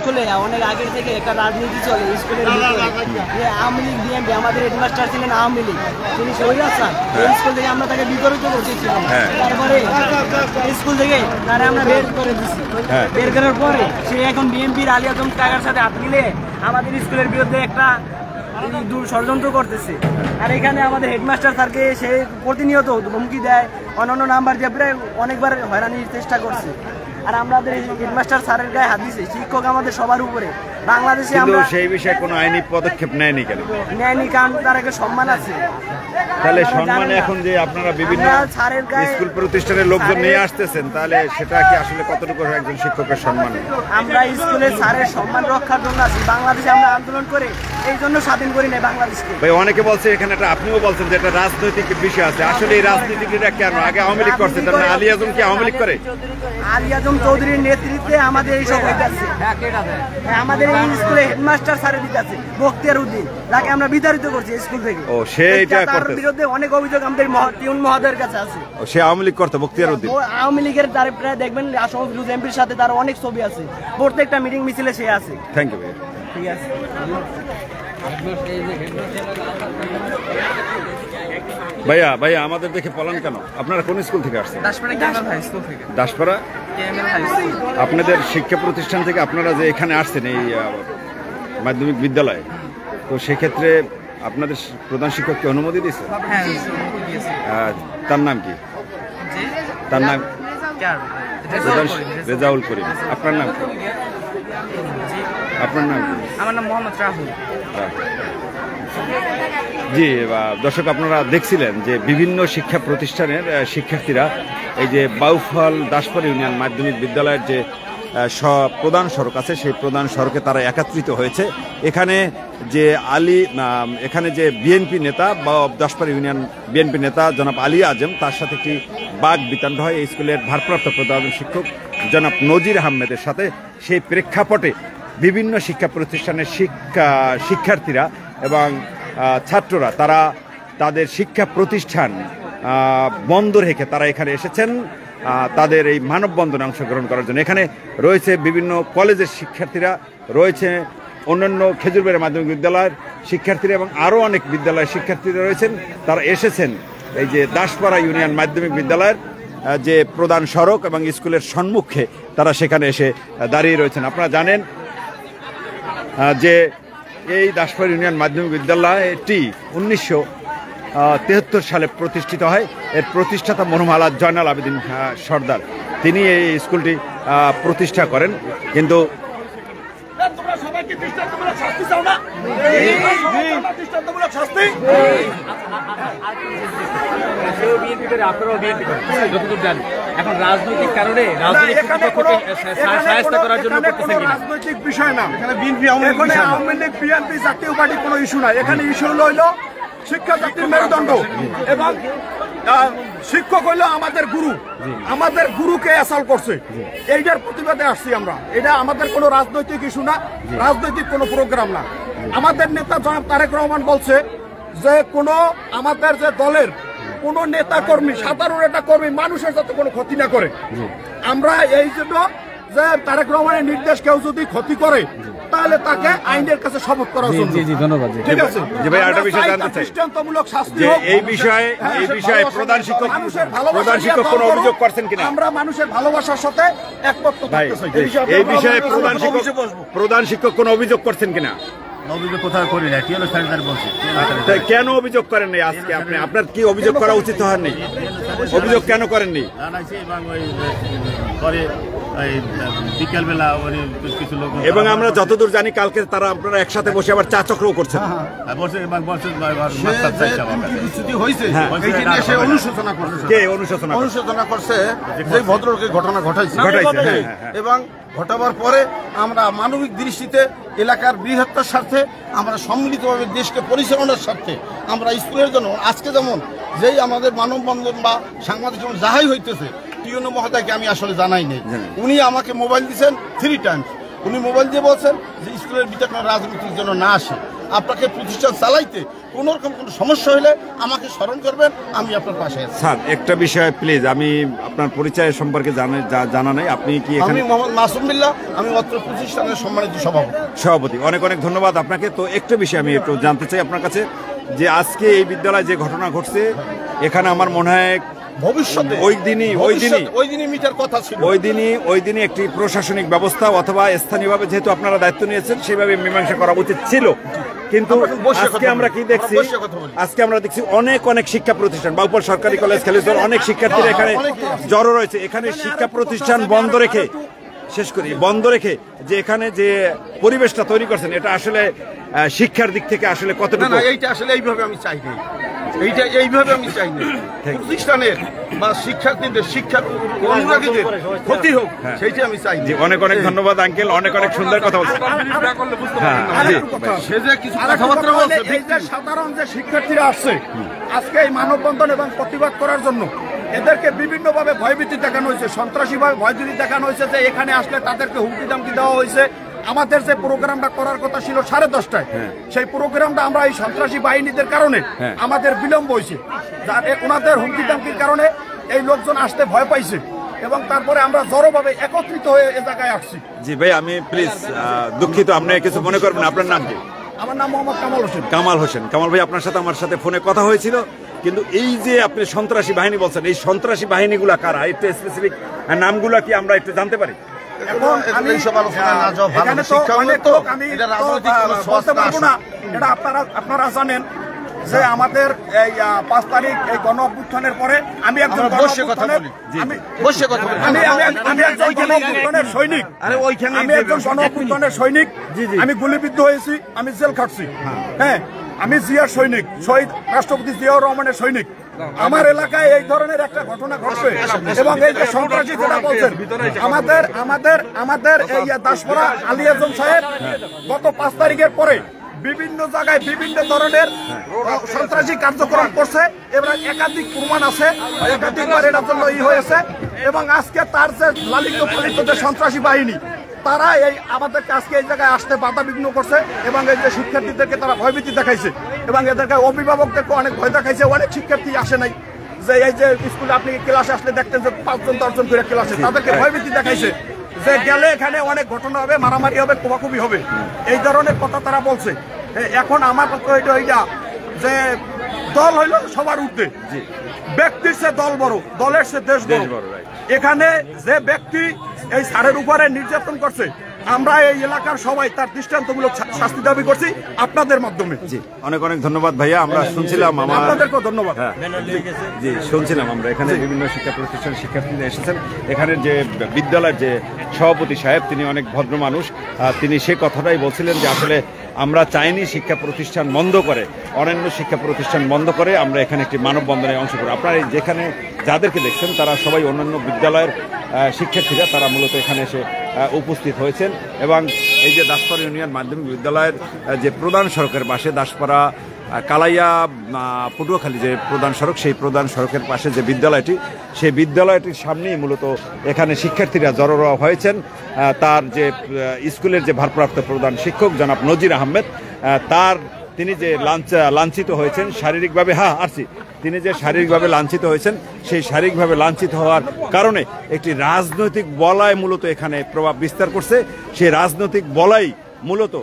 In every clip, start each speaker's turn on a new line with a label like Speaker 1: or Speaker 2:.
Speaker 1: স্কুলে অনেক আগে থেকে একটা রাজনীতি চলে স্কুলের ভিতরে, যে আওয়ামী লীগ বিএনপি, আমাদের হেডমাস্টার ছিলেন আওয়ামী লীগ, তিনি শহীদ হাসান। এই স্কুল থেকে আমরা তাকে বিতরিত করতেছিলাম, তারপরে স্কুল থেকে তারা আমরা বের করে দিচ্ছি। বের করার পরে সে এখন বিএনপির আলী আজম কাকার সাথে হাত মিলে আমাদের স্কুলের বিরুদ্ধে একটা ষড়যন্ত্র করতেছে। আর এখানে আমাদের হেডমাস্টার স্যারকে সে প্রতিনিয়ত হুমকি দেয়, অন্যান্য নাম্বার দিয়ে প্রায় অনেকবার হয়রানির চেষ্টা করছে। আর আমাদের হেডমাস্টার স্যারের গায়ে হাত দিছে, শিক্ষক আমাদের সবার উপরে। বাংলাদেশে আমরা
Speaker 2: সেই বিষয়ে কোনো আইনি পদক্ষেপ নেয়নি কেন?
Speaker 1: নেয়নি কারণ তার একটা সম্মান আছে।
Speaker 2: তাহলে সম্মানে এখন যে আপনারা বিভিন্ন স্কুল প্রতিষ্ঠানের লোকজন নিয়ে আসতেছেন, তাহলে সেটা কি আসলে কতটুকু একজন শিক্ষকের সম্মান?
Speaker 1: আমরা স্কুলের স্যারের সম্মান রক্ষার জন্য আছি। বাংলাদেশে আমরা আন্দোলন করে এই জন্য স্বাধীন করি না বাংলাদেশকে।
Speaker 2: ভাই অনেকে বলছে এখানে একটা, আপনিও বলছেন যে একটা রাজনৈতিক বিষয় আছে। আসলে এই রাজনীতিটা কেন? আগে আওয়ামী লীগ করছে, তার মানে আলী আজম কি আওয়ামী লীগ করে?
Speaker 1: আলী আজম চৌধুরীর নেতৃত্বে আমাদের এই সব হইতেছে। আমাদের এই স্কুলে হেডমাস্টার স্যারের দিতেছে বখতিয়ার উদ্দিন, যাকে আমরা বিতাড়িত করছি স্কুল থেকে।
Speaker 2: ও সেইটা
Speaker 1: তার বিরুদ্ধে অনেক অভিযোগ আমাদের টিউন মহোদয়ের কাছে আছে।
Speaker 2: সে আওয়ামী লীগ করতো বখতিয়ার উদ্দিন?
Speaker 1: আওয়ামী লীগের তার প্রায় দেখবেন আসাম ফিরোজ এমপির সাথে তার অনেক ছবি আছে, প্রত্যেকটা মিটিং মিছিলে সে আছে।
Speaker 2: থ্যাংক ইউ ভাই।
Speaker 1: ঠিক আছে।
Speaker 2: ভাইয়া ভাইয়া আমাদের দেখে পলান কেন? আপনারা কোন স্কুল থেকে আসছেন? দাসপাড়া আপনাদের শিক্ষা প্রতিষ্ঠান থেকে আপনারা যে এখানে আসছেন এই মাধ্যমিক বিদ্যালয়ে, তো সেক্ষেত্রে আপনাদের প্রধান শিক্ষককে অনুমতি দিয়েছে? তার নাম কি? তার নাম রেজাউল করিম। আপনার নাম কি? আপনার নাম কি?
Speaker 1: আমার নাম মোহাম্মদ রাহুল।
Speaker 2: জি দর্শক, আপনারা দেখছিলেন যে বিভিন্ন শিক্ষা প্রতিষ্ঠানের শিক্ষার্থীরা এই যে বাউফল দাসপাড়া ইউনিয়ন মাধ্যমিক বিদ্যালয়ের যে প্রধান সড়ক আছে, সেই প্রধান সড়কে তারা একত্রিত হয়েছে। এখানে যে এখানে যে বিএনপি নেতা বা দাসপাড়া ইউনিয়ন বিএনপি নেতা জনাব আলী আজম, তার সাথে একটি বাক বিতণ্ড হয় এই স্কুলের ভারপ্রাপ্ত প্রধান শিক্ষক জনাব নজির আহমেদের সাথে। সেই প্রেক্ষাপটে বিভিন্ন শিক্ষা প্রতিষ্ঠানের শিক্ষার্থীরা এবং ছাত্ররা তারা তাদের শিক্ষা প্রতিষ্ঠান বন্ধ রেখে তারা এখানে এসেছেন তাদের এই মানববন্ধনে অংশগ্রহণ করার জন্য। এখানে রয়েছে বিভিন্ন কলেজের শিক্ষার্থীরা, রয়েছে অন্যান্য খেজুরবাড়ি মাধ্যমিক বিদ্যালয়ের শিক্ষার্থীরা এবং আরও অনেক বিদ্যালয়ের শিক্ষার্থীরা রয়েছেন। তারা এসেছেন এই যে দাসপাড়া ইউনিয়ন মাধ্যমিক বিদ্যালয়ের যে প্রধান সড়ক এবং স্কুলের সম্মুখে তারা সেখানে এসে দাঁড়িয়ে রয়েছেন। আপনারা জানেন যে এই দাসপাড়া ইউনিয়ন মাধ্যমিক বিদ্যালয়টি 1973 সালে প্রতিষ্ঠিত হয়। এর প্রতিষ্ঠাতা মরহুম আলাদ জয়নাল আবেদিন সর্দার, তিনি এই স্কুলটি প্রতিষ্ঠা করেন। কিন্তু
Speaker 3: এখন রাজনৈতিক কারণে রাজনৈতিক বিষয় না, এখানে আওয়ামী লীগ বিএনপি জাতীয় পার্টি কোনো ইস্যু নাই। এখানে ইস্যু হইল শিক্ষা জাতির মেরুদণ্ড এবং শিক্ষক হইল আমাদের গুরু, আমাদের গুরুকে অ্যাসাল্ট করছে, এইটার প্রতিবাদে আসছি আমরা। এটা আমাদের কোনো রাজনৈতিক ইস্যু না, রাজনৈতিক কোনো প্রোগ্রাম না। আমাদের নেতা জনাব তারেক রহমান বলছে যে কোনো আমাদের যে দলের কোন নেতা কর্মী, সাধারণ নেতা কর্মী মানুষের যাতে কোনো ক্ষতি না করে। আমরা এই জন্য যে তারেক রহমানের নির্দেশ কেউ যদি ক্ষতি করে তাহলে তাকে আইনের কাছে শপথ করা উচিত। ধন্যবাদ। ঠিক আছে
Speaker 2: যে ভাই আরেকটা বিষয় জানতে চাই,
Speaker 3: দৃষ্টান্তমূলক শাস্তি
Speaker 2: যে এই বিষয়ে প্রধান শিক্ষক কোনো অভিযোগ করছেন কিনা?
Speaker 3: আমরা মানুষের ভালোবাসার সাথে একমত থাকতে চাই।
Speaker 2: এই বিষয়ে প্রধান শিক্ষক কোনো অভিযোগ করছেন কিনা?
Speaker 4: অভিযোগ কোথাও করি না, কি হলো স্যানিটারি বলছি।
Speaker 2: কেন অভিযোগ করেন নাই আজকে? আপনি আপনার কি অভিযোগ করা উচিত হয়নি? অভিযোগ কেন করেননি?
Speaker 4: বিকেলবেলা কিছু লোক,
Speaker 2: এবং আমরা যতদূর জানি কালকে তারা আপনারা একসাথে বসে আবার চা চক্রও করছেন।
Speaker 4: অনুশোচনা করছে যে ভদ্রলোকের ঘটনা ঘটাইছে এবং ঘটাবার পরে আমরা মানবিক দৃষ্টিতে এলাকার বৃহত্তর স্বার্থে আমরা সম্মিলিতভাবে দেশকে পরিচালনার স্বার্থে আমরা স্কুলের জন্য আজকে যেমন যেই আমাদের মানববন্ধন বা সাংবাদিক যাহাই হইতেছে, টিউনো মহোদয়কে আমি আসলে জানাই নেই, উনি আমাকে মোবাইল দিয়েছেন 3 টাইমস। উনি মোবাইল দিয়ে বলছেন যে স্কুলের ভিতরে কোনো রাজনীতির জন্য না আসে। আপনাকে প্রতিষ্ঠান চালাইতে কোনো রকম কোনো সমস্যা হলে আমাকে স্মরণ করবেন, আমি আপনার পাশে আছি।
Speaker 2: স্যার একটা বিষয় প্লিজ, আমি আপনার পরিচয় সম্পর্কে জানা নাই, আপনি কি
Speaker 4: আমি মোহাম্মদ মাসুম বিল্লাহ, আমি অত্র প্রতিষ্ঠানের সম্মানিত
Speaker 2: সভাপতি। অনেক অনেক ধন্যবাদ আপনাকে। তো একটা বিষয় আমি একটু জানতে চাই আপনার কাছে, যে আজকে এই বিদ্যালয়ে যে ঘটনা ঘটছে, এখানে আমার মনে হয়
Speaker 4: ভবিষ্যতে
Speaker 2: ওই দিনই
Speaker 4: মিটার কথা ছিল,
Speaker 2: ওই দিনই একটি প্রশাসনিক ব্যবস্থা অথবা স্থানীয়ভাবে যেহেতু আপনারা দায়িত্ব নিয়েছেন সেভাবে মীমাংসা করা উচিত ছিল। কিন্তু আজকে আমরা কি দেখছি, আজকে আমরা দেখছি অনেক অনেক শিক্ষা প্রতিষ্ঠান, বাউফল সরকারি কলেজ খালিশপুর, অনেক শিক্ষার্থীরা এখানে জড়ো রয়েছে। এখানে শিক্ষা প্রতিষ্ঠান বন্ধ রেখে, শেষ করি, বন্ধ রেখে যে এখানে যে পরিবেশটা তৈরি করছেন, এটা আসলে শিক্ষার দিক থেকে আসলে কতটুকু?
Speaker 4: এইটা আসলে এইভাবে আমি চাই না, এইভাবে আমি চাই না প্রতিষ্ঠানের বা শিক্ষার্থীদের শিক্ষার অনুরাগীদের ক্ষতি হোক, সেইটা আমি চাই।
Speaker 2: অনেক অনেক ধন্যবাদ আঙ্কেল, অনেক অনেক সুন্দর কথা বলছেন।
Speaker 3: সাধারণ যে শিক্ষার্থীরা আসছে আজকে এই মানববন্ধন এবং প্রতিবাদ করার জন্য, এদেরকে বিভিন্নভাবে ভয়ভীতি দেখানো হয়েছে, সন্ত্রাসীভাবে ভয়ভীতি দেখানো হয়েছে যে এখানে আসলে তাদেরকে হুমকি দামকি দেওয়া হয়েছে। আমাদের যে প্রোগ্রামটা করার কথা ছিল 10:30টায়, সেই প্রোগ্রামটা আমরা এই সন্ত্রাসী বাহিনীদের কারণে আমাদের বিলম্ব হয়েছে, ওনাদের হুমকি দামকির কারণে এই লোকজন আসতে ভয় পাইছে এবং তারপরে আমরা জড়োভাবে একত্রিত হয়ে এ জায়গায় আসছি।
Speaker 2: জি ভাই, আমি প্লিজ দুঃখিত, আপনি কিছু মনে করবেন। আপনার নাম কি?
Speaker 3: আমার নাম মোহাম্মদ কামাল হোসেন।
Speaker 2: কামাল হোসেন। কামাল ভাই, আপনার সাথে আমার সাথে ফোনে কথা হয়েছিল, কিন্তু এই যে আপনি সন্ত্রাসী বাহিনী বলছেন, এই সন্ত্রাসী বাহিনীগুলা কারা, একটু স্পেসিফিক নামগুলা কি আমরা একটু জানতে পারি?
Speaker 3: আপনারা জানেন যে আমাদের এই 5 তারিখ এই গণ অভ্যুত্থানের পরে আমি একজন সৈনিক, আমি গুলিবিদ্ধ হয়েছি, আমি জেল খাটছি। হ্যাঁ, আমি জিয়ার সৈনিক, শহীদ রাষ্ট্রপতি জিয়াউর রহমানের সৈনিক। আমার এলাকায় এই ধরনের একটা ঘটনা ঘটছে এবং এই যে সন্ত্রাসী যেটা বলছেন, আমাদের এই দাসপাড়া আলী আজম সাহেব গত 5 তারিখের পরে বিভিন্ন জায়গায় বিভিন্ন ধরনের সন্ত্রাসী কার্যক্রম করছে, এবার একাধিক প্রমাণ আছে, একাধিকবার এটার জন্য হয়েছে। এবং আজকে তার যে লালিত পালিত যে সন্ত্রাসী বাহিনী, তারা এই আমাদেরকে আজকে এই জায়গায় আসতে বাধা বিঘ্ন করছে এবং এই যে শিক্ষার্থীদেরকে তারা ভয়ভীতি দেখাইছে এবং এদেরকে অভিভাবকদেরকে অনেক ভয় দেখাইছে। অনেক শিক্ষার্থী আসে নাই, যে এই যে স্কুলে আপনি ক্লাসে আসলে দেখতেন যে 5 জন 10 জন করে ক্লাসে, তাদেরকে ভয়ভীতি দেখাইছে যে গেলে এখানে অনেক ঘটনা হবে, মারামারি হবে, কোবাকুবি হবে, এই ধরনের কথা তারা বলছে। এখন আমার পক্ষে এইটা যে দল হইল সবার ঊর্ধ্বে, ব্যক্তির সে দল বড়, দলের সে দেশ বড়। এখানে যে ব্যক্তি এই স্যারের উপরে নির্যাতন করছে, আমরা এই এলাকার সবাই তার দৃষ্টান্তমূলক শাস্তি দাবি করছি আপনাদের মাধ্যমে।
Speaker 2: জি, অনেক অনেক ধন্যবাদ ভাইয়া। আমরা শুনছিলাম,
Speaker 3: আপনাদেরকেও ধন্যবাদ।
Speaker 2: জি, শুনছিলাম আমরা এখানে বিভিন্ন শিক্ষা প্রতিষ্ঠান শিক্ষার্থীরা এসেছেন। এখানে যে বিদ্যালয়ের যে সভাপতি সাহেব, তিনি অনেক ভদ্র মানুষ, তিনি সে কথাটাই বলছিলেন যে আসলে আমরা চাইনি শিক্ষা প্রতিষ্ঠান বন্ধ করে, অন্যান্য শিক্ষা প্রতিষ্ঠান বন্ধ করে আমরা এখানে একটি মানববন্ধনে অংশ করি। আপনারা যেখানে যাদেরকে দেখছেন তারা সবাই অন্যান্য বিদ্যালয়ের শিক্ষার্থীরা, তারা মূলত এখানে এসে উপস্থিত হয়েছেন। এবং এই যে দাসপাড়া ইউনিয়ন মাধ্যমিক বিদ্যালয়ের যে প্রধান সড়কের পাশে, দাসপাড়া কালাইয়া পটুয়াখালী যে প্রধান সড়ক, সেই প্রধান সড়কের পাশে যে বিদ্যালয়টি, সেই বিদ্যালয়টির সামনেই মূলত এখানে শিক্ষার্থীরা জড়ো হয়েছেন। তার যে স্কুলের যে ভারপ্রাপ্ত প্রধান শিক্ষক জনাব নজির আহমেদ, তিনি যে লাঞ্ছিত হয়েছেন শারীরিকভাবে, তিনি যে শারীরিকভাবে লাঞ্ছিত হয়েছেন, সেই শারীরিকভাবে লাঞ্ছিত হওয়ার কারণে একটি রাজনৈতিক বলয় মূলত এখানে প্রভাব বিস্তার করছে। সেই রাজনৈতিক বলয় মূলত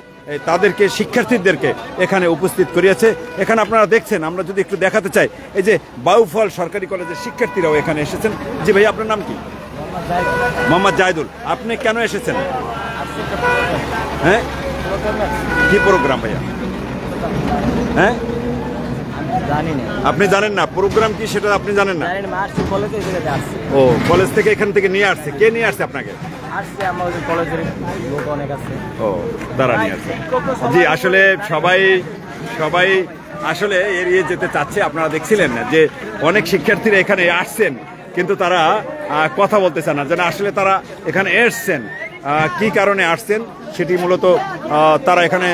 Speaker 2: তাদেরকে, শিক্ষার্থীদেরকে এখানে উপস্থিত করিয়েছে। এখানে আপনারা দেখছেন, আমরা যদি একটু দেখাতে চাই, এই যে বাউফল সরকারি কলেজের শিক্ষার্থীরাও এখানে এসেছেন। জি ভাই, আপনার নাম কি? মোহাম্মদ জাহিদুল। আপনি কেন এসেছেন? হ্যাঁ, কি প্রোগ্রাম ভাইয়া? হ্যাঁ, আপনি জানেন না প্রোগ্রাম কি সেটা? আপনি জানেন না? ও, কলেজ থেকে এখান থেকে নিয়ে আসছে। কে নিয়ে আসছে আপনাকে? ও, তারা নিয়ে আসছে। জি, আসলে সবাই আসলে এড়িয়ে যেতে চাচ্ছে। আপনারা দেখছিলেন না যে অনেক শিক্ষার্থীরা এখানে আসছেন, কিন্তু তারা কথা বলতে চান না, যেন আসলে তারা এখানে এসছেন, কি কারণে আসছেন সেটি মূলত তারা এখানে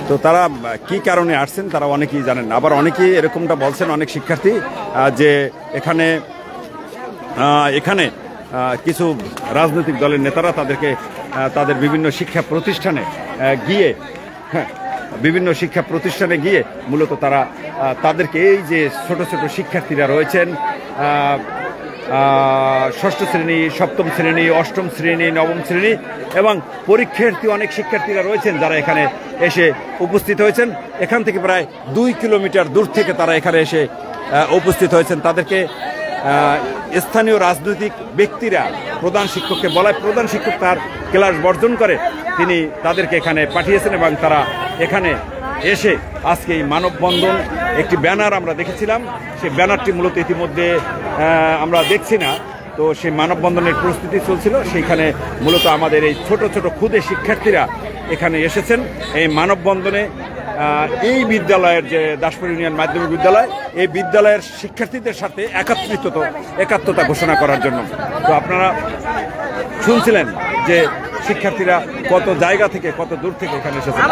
Speaker 2: তো তারা কি কারণে আসছেন তারা অনেকেই জানেন না। আবার অনেকেই এরকমটা বলছেন, অনেক শিক্ষার্থী, যে এখানে এখানে কিছু রাজনৈতিক দলের নেতারা তাদেরকে তাদের বিভিন্ন শিক্ষা প্রতিষ্ঠানে গিয়ে মূলত তারা তাদেরকে এই যে ছোট ছোট শিক্ষার্থীরা রয়েছেন, ষষ্ঠ শ্রেণী, সপ্তম শ্রেণী, অষ্টম শ্রেণী, নবম শ্রেণী এবং পরীক্ষার্থী অনেক শিক্ষার্থীরা রয়েছেন যারা এখানে এসে উপস্থিত হয়েছেন। এখান থেকে প্রায় 2 কিলোমিটার দূর থেকে তারা এখানে এসে উপস্থিত হয়েছেন। তাদেরকে স্থানীয় রাজনৈতিক ব্যক্তিরা প্রধান শিক্ষককে বলায় প্রধান শিক্ষক তার ক্লাস বর্জন করে তিনি তাদেরকে এখানে পাঠিয়েছেন এবং তারা এখানে এসে আজকে এই মানববন্ধন একটি ব্যানার আমরা দেখেছিলাম, সেই ব্যানারটি মূলত ইতিমধ্যে আমরা দেখছি না। তো সেই মানববন্ধনের প্রস্তুতি চলছিল, সেইখানে মূলত আমাদের এই ছোট ছোট ক্ষুদে শিক্ষার্থীরা এখানে এসেছেন এই মানববন্ধনে। এই বিদ্যালয়ের যে দাসপুর ইউনিয়ন মাধ্যমিক বিদ্যালয়, এই বিদ্যালয়ের শিক্ষার্থীদের সাথে একাত্মতা ঘোষণা করার জন্য। তো আপনারা শুনছিলেন যে শিক্ষার্থীরা কত জায়গা থেকে কত দূর থেকে এখানে এসেছেন।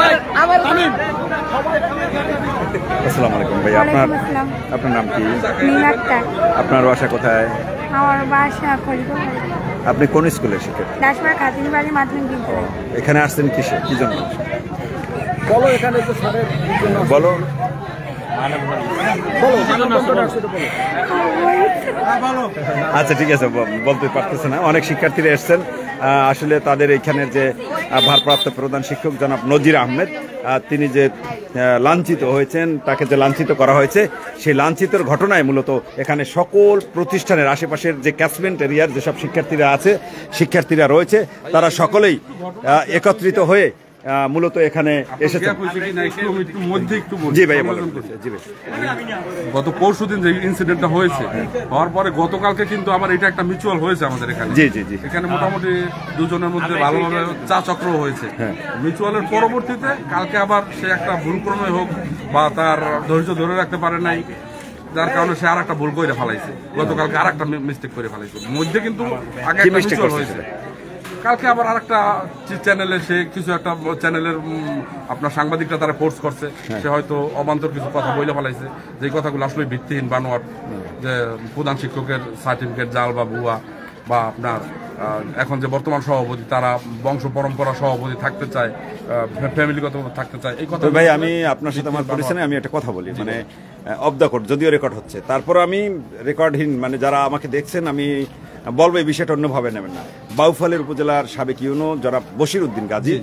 Speaker 2: আসসালামু আলাইকুম ভাই, আপনার নাম কি? আপনার বাসা কোথায়?
Speaker 5: আমার বাসা ফরিদপুর।
Speaker 2: আপনি কোন স্কুলের শিক্ষার্থী?
Speaker 5: দাসপুর খাতিরবাড়ি মাধ্যমিক বিদ্যালয়।
Speaker 2: এখানে আসছেন কিসে, কি জন্য?
Speaker 1: বলো এখানে তো স্যারের
Speaker 2: বলো। আচ্ছা ঠিক আছে, বলতে পারতেছে না। অনেক শিক্ষার্থীরা এসছেন, আসলে তাদের এইখানের যে ভারপ্রাপ্ত প্রধান শিক্ষক জনাব নজির আহমেদ, তিনি যে লাঞ্ছিত হয়েছেন, তাকে যে লাঞ্ছিত করা হয়েছে, সেই লাঞ্ছিতর ঘটনায় মূলত এখানে সকল প্রতিষ্ঠানের আশেপাশের যে ক্যাচমেন্ট এরিয়ার যেসব শিক্ষার্থীরা রয়েছে তারা সকলেই একত্রিত হয়ে মূলত এখানে এসেছে।
Speaker 6: গত পরশুদিন যে ইনসিডেন্টটা হয়েছে হওয়ার পরে গতকালকে কিন্তু আবার এটা একটা মিউচুয়াল হয়েছে আমাদের এখানে। এখানে মোটামুটি দুজনের মধ্যে ভালোভাবে চা চক্র হয়েছে। মিউচুয়ালের পরবর্তীতে কালকে আবার সে একটা ভুলক্রমে হোক বা তার ধৈর্য ধরে রাখতে পারে নাই, যার কারণে সে আর একটা ভুল করে ফেলাইছে। গতকালকে আর একটা মিস্টেক করে ফেলাইছে, মধ্যে কিন্তু আগে একটা মিউচুয়াল হয়েছে। কালকে আবার আরেকটা চ্যানেলে সে কিছু একটা চ্যানেলের আপনার সাংবাদিকরা তারা পোস্ট করছে, সে হয়তো অবান্তর কিছু কথা বলে ফেলাইছে, যে কথাগুলো আসলে ভিত্তিহীন বানোয়ার, যে প্রধান শিক্ষকের সার্টিফিকেট জাল বা ভুয়া, বা আপনার এখন যে বর্তমান সভাপতি তারা বংশ পরম্পরা সভাপতি থাকতে চায়, ফ্যামিলিগত থাকতে চায়। এই কথা
Speaker 2: ভাই আমি আপনার সাথে আমার পরিচয় আমি একটা কথা বলি, মানে অফ দ্য কোর্ট যদিও রেকর্ড হচ্ছে, তারপর আমি রেকর্ডহীন, মানে যারা আমাকে দেখছেন আমি বলবো এই বিষয়টা অন্যভাবে নেবেন না। বাউফলের উপজেলার সাবেক ইউনো যারা বশির উদ্দিন গাজী,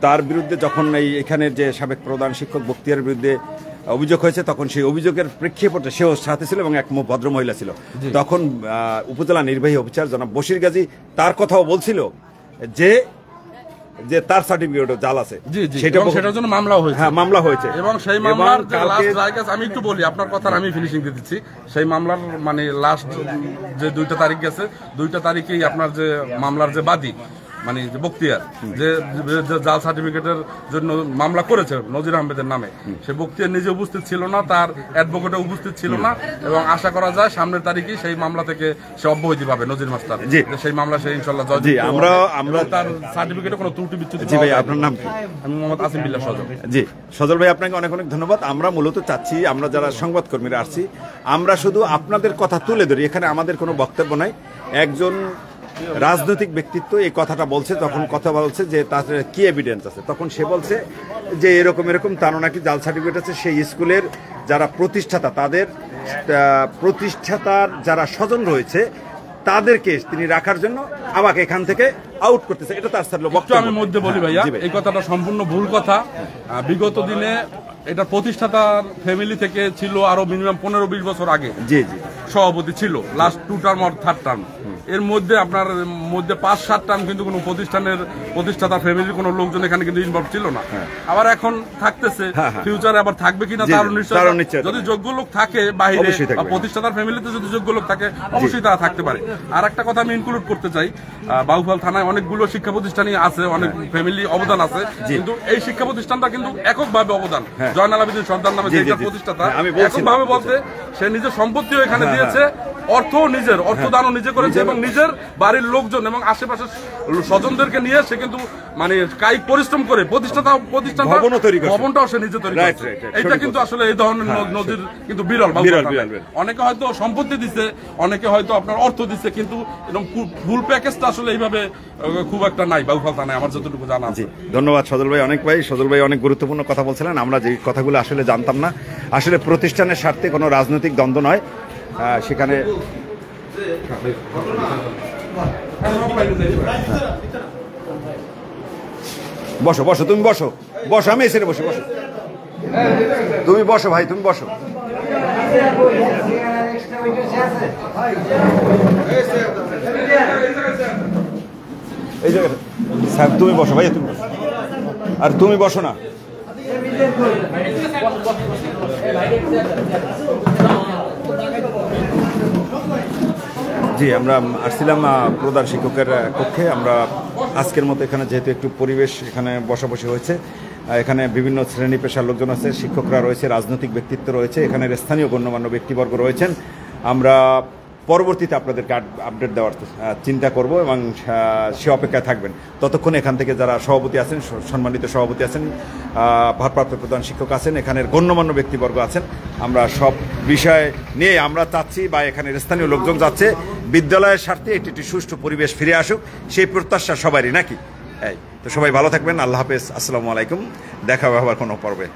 Speaker 2: তার বিরুদ্ধে যখন এখানের যে সাবেক প্রধান শিক্ষক বখতিয়ারের বিরুদ্ধে অভিযোগ হয়েছে, তখন সেই অভিযোগের প্রেক্ষাপটে সেও সাথে ছিল এবং এক ভদ্র মহিলা ছিল। তখন উপজেলা নির্বাহী অফিসার জনাব বশির গাজী তার কথাও বলছিল যে তার সার্টিফিকেটও জাল আছে,
Speaker 6: সেটার জন্য মামলা হয়েছে।
Speaker 2: হ্যাঁ, মামলা হয়েছে
Speaker 6: এবং সেই মামলার আমি একটু বলি, আপনার কথার আমি ফিনিশিং দিয়ে দিচ্ছি। সেই মামলার মানে লাস্ট যে 2টা তারিখ গেছে, 2টা তারিখেই আপনার যে মামলার যে বাদী মানে যে বখতিয়ার যে জাল সার্টিফিকেটের জন্য মামলা করেছে নজির আহমেদের নামে, সে বখতিয়ার নিজে উপস্থিত ছিল না, তার অ্যাডভোকেটও উপস্থিত ছিল না, এবং আশা করা যায় সামনের তারিখেই সেই মামলা থেকে সে অব্যাহতি পাবে নজির মাস্টার। সেই মামলা সে ইনশাআল্লাহ জয়।
Speaker 2: আমরা
Speaker 6: তার সার্টিফিকেটে কোনো ত্রুটি বিচ্যুতি।
Speaker 2: জি ভাই, আপনার নাম কি?
Speaker 6: আমি মোহাম্মদ আসিম বিল্লাহ সজল।
Speaker 2: জি সজল ভাই, আপনাকে অনেক অনেক ধন্যবাদ। আমরা মূলত চাচ্ছি, আমরা যারা সংবাদকর্মীরা আসছি, আমরা শুধু আপনাদের কথা তুলে ধরি, এখানে আমাদের কোনো বক্তব্য নাই। একজন রাজনৈতিক ব্যক্তিত্ব এই কথাটা বলছে, তখন কথা বলছে যে তার কি এভিডেন্স আছে, তখন সে বলছে যে এরকম তারও নাকি জাল সার্টিফিকেট আছে। সেই স্কুলের যারা প্রতিষ্ঠাতা, তাদের প্রতিষ্ঠাতার যারা স্বজন রয়েছে তাদেরকে তিনি রাখার জন্য আমাকে এখান থেকে আউট করতেছে, এটা তার বক্তব্য।
Speaker 6: আমি মধ্যে বলি ভাইয়া, এই কথাটা সম্পূর্ণ ভুল কথা। বিগত দিনে এটা প্রতিষ্ঠাতার ফ্যামিলি থেকে ছিল আরো মিনিমাম 15-20 বছর আগে সভাপতি ছিল, লাস্ট 2 টার্ম আর 3rd টার্ম। এর মধ্যে আপনার মধ্যে 5-7 টার্ম কিন্তু কোনো প্রতিষ্ঠাতা ফ্যামিলির কোনো লোকজন এখানে কিন্তু ইনভলভ ছিল না। আবার এখন থাকতেছে, ফিউচারে আবার থাকবে কিনা তার নিশ্চয়, যদি যোগ্য লোক থাকে বাইরে বা প্রতিষ্ঠাতার ফ্যামিলিতে যদি যোগ্য লোক থাকে অবশ্যই তারা থাকতে পারে। আর একটা কথা আমি ইনক্লুড করতে চাই, বাউফল থানায় অনেকগুলো শিক্ষা প্রতিষ্ঠানই আছে, অনেক ফ্যামিলি অবদান আছে, কিন্তু এই শিক্ষা প্রতিষ্ঠানটা কিন্তু এককভাবে অবদান। জয়নাল আবেদীন সর্দার নামে যে প্রতিষ্ঠাতা এককভাবে বলতে সে নিজের সম্পত্তিও এখানে দিয়েছে, অর্থ নিজের অর্থদানও নিজে করেছে এবং নিজের বাড়ির লোকজন এবং আশেপাশের স্বজনদেরকে নিয়ে সে কিন্তু মানে কায়িক পরিশ্রম করে ভবনটাও সে নিজে তৈরি করেছে। এটা কিন্তু আসলে এই ধরনের নদীর কিন্তু বিরল। অনেকে হয়তো সম্পত্তি দিচ্ছে, অনেকে হয়তো আপনার অর্থ দিচ্ছে, কিন্তু এরকম ফুল প্যাকেজটা আসলে এইভাবে খুব একটা নাই বাউফল থানায় আমার যতটুকু জানা আছে।
Speaker 2: ধন্যবাদ সজল ভাই, সজল ভাই অনেক গুরুত্বপূর্ণ কথা বলছিলেন। আমরা যে কথাগুলো আসলে জানতাম না, আসলে প্রতিষ্ঠানের স্বার্থে কোনো রাজনৈতিক দ্বন্দ্ব নয় সেখানে। বসো বসো, তুমি বসো বসো, আমি এসে বসে বসো, তুমি বসো ভাই, তুমি বসো। এই জায়গাটা স্যার তুমি বসো ভাই, তুমি বসো, আর তুমি বসো না। জি, আমরা আসছিলাম প্রধান শিক্ষকের কক্ষে। আমরা আজকের মতো এখানে যেহেতু একটু পরিবেশ এখানে বসাবসি হয়েছে, এখানে বিভিন্ন শ্রেণী পেশার লোকজন আছে, শিক্ষকরা রয়েছে, রাজনৈতিক ব্যক্তিত্ব রয়েছে, এখানের স্থানীয় গণ্যমান্য ব্যক্তিবর্গ রয়েছেন। আমরা পরবর্তীতে আপনাদেরকে আপডেট দেওয়ার চিন্তা করব এবং সে অপেক্ষায় থাকবেন। ততক্ষণ এখান থেকে যারা সভাপতি আছেন, সম্মানিত সভাপতি আছেন, ভারপ্রাপ্ত প্রধান শিক্ষক আছেন, এখানের গণ্যমান্য ব্যক্তিবর্গ আছেন, আমরা সব বিষয় নিয়ে আমরা চাচ্ছি বা এখানের স্থানীয় লোকজন যাচ্ছে বিদ্যালয়ের স্বার্থে একটি সুষ্ঠু পরিবেশ ফিরে আসুক, সেই প্রত্যাশা সবারই নাকি। তো সবাই ভালো থাকবেন, আল্লাহ হাফেজ, আসসালামু আলাইকুম, দেখা হবে আবার কোনো পর্বে।